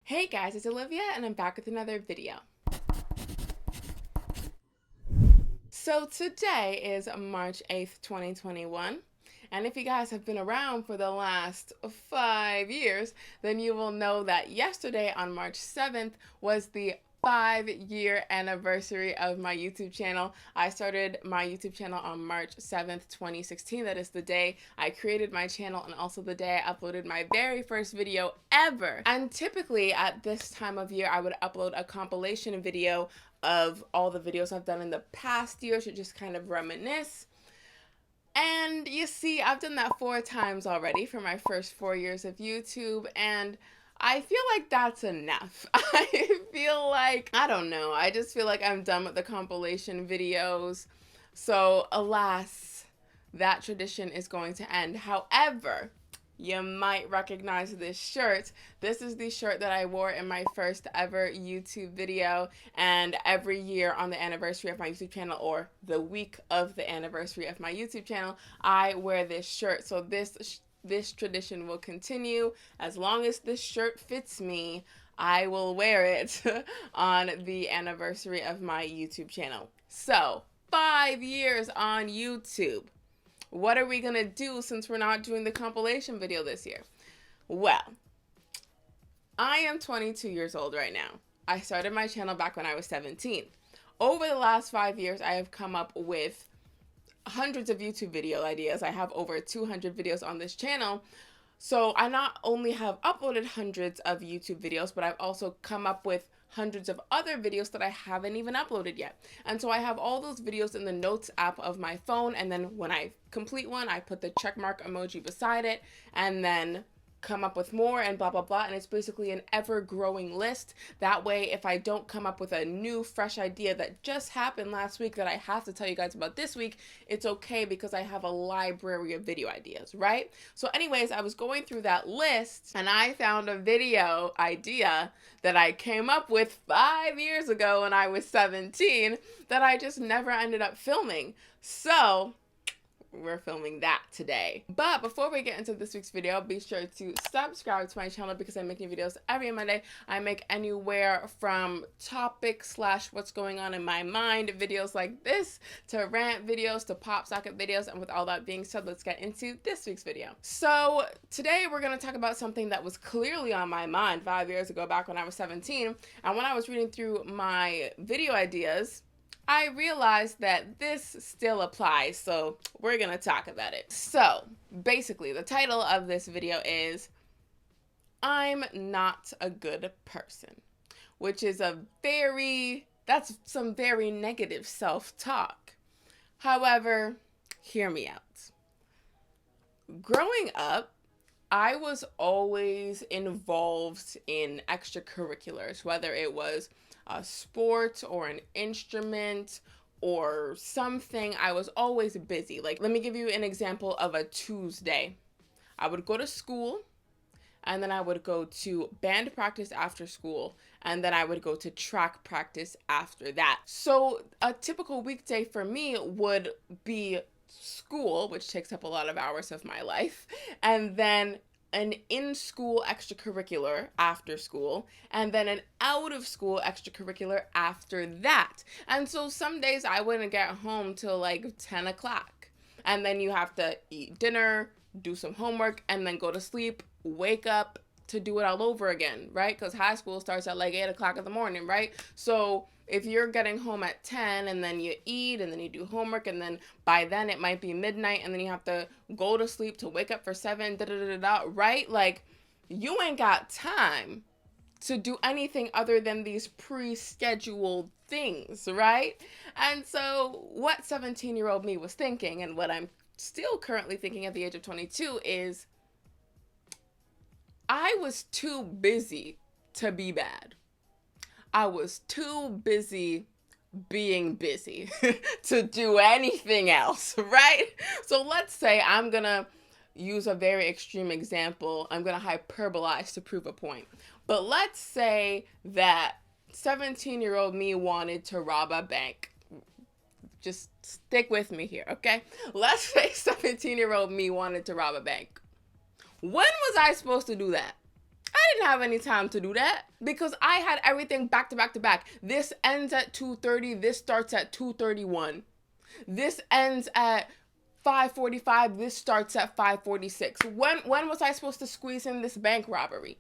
Hey guys, it's Olivia and I'm back with another video. So today is March 8th, 2021. And if you guys have been around for the last 5 years, then you will know that yesterday on March 7th was the 5-year anniversary of my YouTube channel. I started my YouTube channel on March 7th, 2016. That is the day I created my channel and also the day I uploaded my very first video ever. And typically at this time of year, I would upload a compilation video of all the videos I've done in the past year to just kind of reminisce. And you see, I've done that 4 times already for my first 4 years of YouTube, and I feel like that's enough. I feel like, I don't know, I just feel like I'm done with the compilation videos. So, alas, that tradition is going to end. However, you might recognize this shirt. This is the shirt that I wore in my first ever YouTube video, and every year on the anniversary of my YouTube channel, or the week of the anniversary of my YouTube channel, I wear this shirt. So this tradition will continue. As long as this shirt fits me, I will wear it on the anniversary of my YouTube channel. So, 5 years on YouTube. What are we gonna do since we're not doing the compilation video this year? Well, I am 22 years old right now. I started my channel back when I was 17. Over the last 5 years, I have come up with hundreds of YouTube video ideas. I have over 200 videos on this channel. So I not only have uploaded hundreds of YouTube videos, but I've also come up with hundreds of other videos that I haven't even uploaded yet. And so I have all those videos in the notes app of my phone, and then when I complete one, I put the checkmark emoji beside it, and then come up with more and blah blah blah. And it's basically an ever-growing list. That way, if I don't come up with a new fresh idea that just happened last week that I have to tell you guys about this week, it's okay because I have a library of video ideas, right? So anyways, I was going through that list and I found a video idea that I came up with 5 years ago when I was 17 that I just never ended up filming. So we're filming that today. But before we get into this week's video, be sure to subscribe to my channel because I make new videos every Monday. I make anywhere from topic / what's going on in my mind videos like this, to rant videos, to pop socket videos. And with all that being said, let's get into this week's video. So today we're going to talk about something that was clearly on my mind 5 years ago, back when I was 17. And when I was reading through my video ideas, I realized that this still applies, so we're gonna talk about it. So, basically, the title of this video is I'm Not a Good Person, which is that's some very negative self-talk. However, hear me out. Growing up, I was always involved in extracurriculars, whether it was a sport or an instrument or something. I was always busy. Like, let me give you an example of a Tuesday. I would go to school, and then I would go to band practice after school, and then I would go to track practice after that. So a typical weekday for me would be school, which takes up a lot of hours of my life, and then an in-school extracurricular after school, and then an out-of-school extracurricular after that. And so some days I wouldn't get home till like 10 o'clock. And then you have to eat dinner, do some homework, and then go to sleep, wake up to do it all over again, right? Because high school starts at like 8 o'clock in the morning, right? So if you're getting home at 10 and then you eat and then you do homework, and then by then it might be midnight, and then you have to go to sleep to wake up for 7, right? Like, you ain't got time to do anything other than these pre-scheduled things, right? And so what 17-year-old me was thinking, and what I'm still currently thinking at the age of 22, is I was too busy to be bad. I was too busy being busy to do anything else, right? So let's say I'm gonna use a very extreme example. I'm gonna hyperbolize to prove a point. But let's say that 17-year-old me wanted to rob a bank. Just stick with me here, okay? Let's say 17-year-old me wanted to rob a bank. When was I supposed to do that? I didn't have any time to do that because I had everything back to back to back. This ends at 2:30, this starts at 2:31. This ends at 5:45, this starts at 5:46. When was I supposed to squeeze in this bank robbery?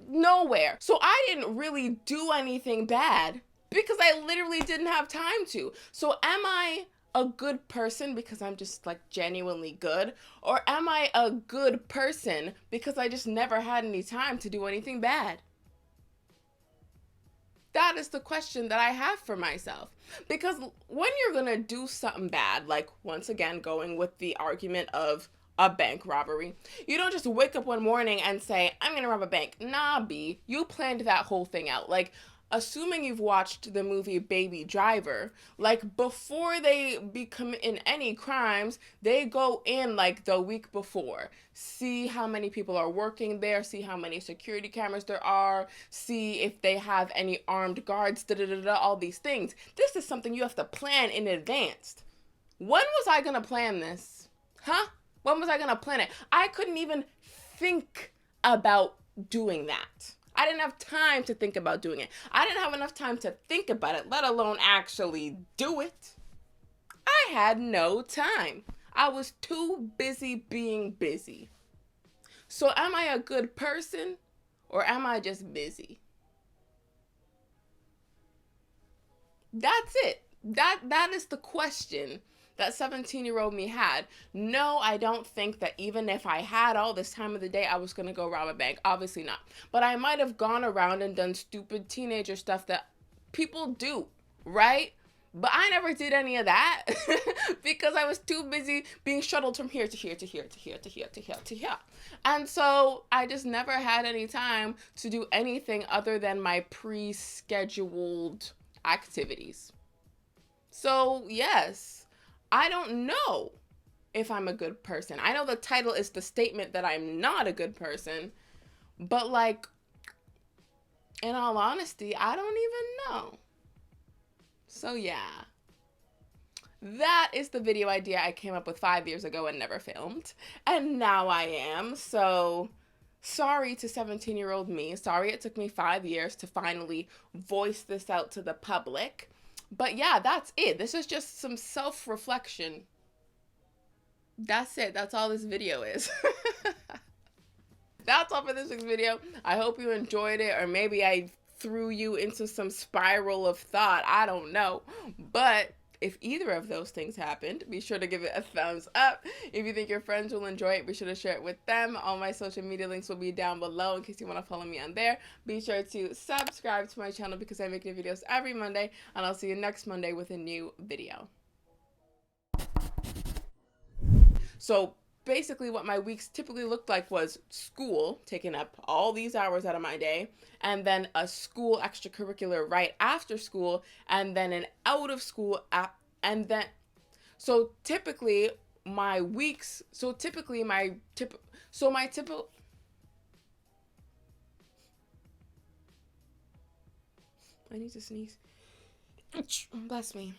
Nowhere. So I didn't really do anything bad because I literally didn't have time to. So am I a good person because I'm just like genuinely good? Or am I a good person because I just never had any time to do anything bad? That is the question that I have for myself. Because when you're gonna do something bad, like once again, going with the argument of a bank robbery, you don't just wake up one morning and say, I'm gonna rob a bank. Nah, B, you planned that whole thing out. Like, assuming you've watched the movie Baby Driver, like before they become in any crimes, they go in like the week before, see how many people are working there, see how many security cameras there are, see if they have any armed guards, all these things. This is something you have to plan in advance. When was I gonna plan this? Huh? When was I gonna plan it? I couldn't even think about doing that. I didn't have time to think about doing it. I didn't have enough time to think about it, let alone actually do it. I had no time. I was too busy being busy. So am I a good person or am I just busy? That's it. That is the question that 17-year-old me had. No, I don't think that even if I had all this time of the day, I was going to go rob a bank. Obviously not. But I might have gone around and done stupid teenager stuff that people do, right? But I never did any of that because I was too busy being shuttled from here to here to here to here to here to here to here. And so I just never had any time to do anything other than my pre-scheduled activities. So, yes, I don't know if I'm a good person. I know the title is the statement that I'm not a good person, but like, in all honesty, I don't even know. So, yeah. That is the video idea I came up with 5 years ago and never filmed. And now I am. So, sorry to 17-year-old me. Sorry it took me 5 years to finally voice this out to the public. But yeah, that's it. This is just some self-reflection. That's it. That's all this video is. That's all for this week's video. I hope you enjoyed it, or maybe I threw you into some spiral of thought. I don't know. But if either of those things happened, be sure to give it a thumbs up. If you think your friends will enjoy it, be sure to share it with them. All my social media links will be down below in case you want to follow me on there. Be sure to subscribe to my channel because I make new videos every Monday, and I'll see you next Monday with a new video. So basically what my weeks typically looked like was school, taking up all these hours out of my day, and then a school extracurricular right after school, and then an out of school app, and then, so typically my weeks, so typically my typical, I need to sneeze. Bless me.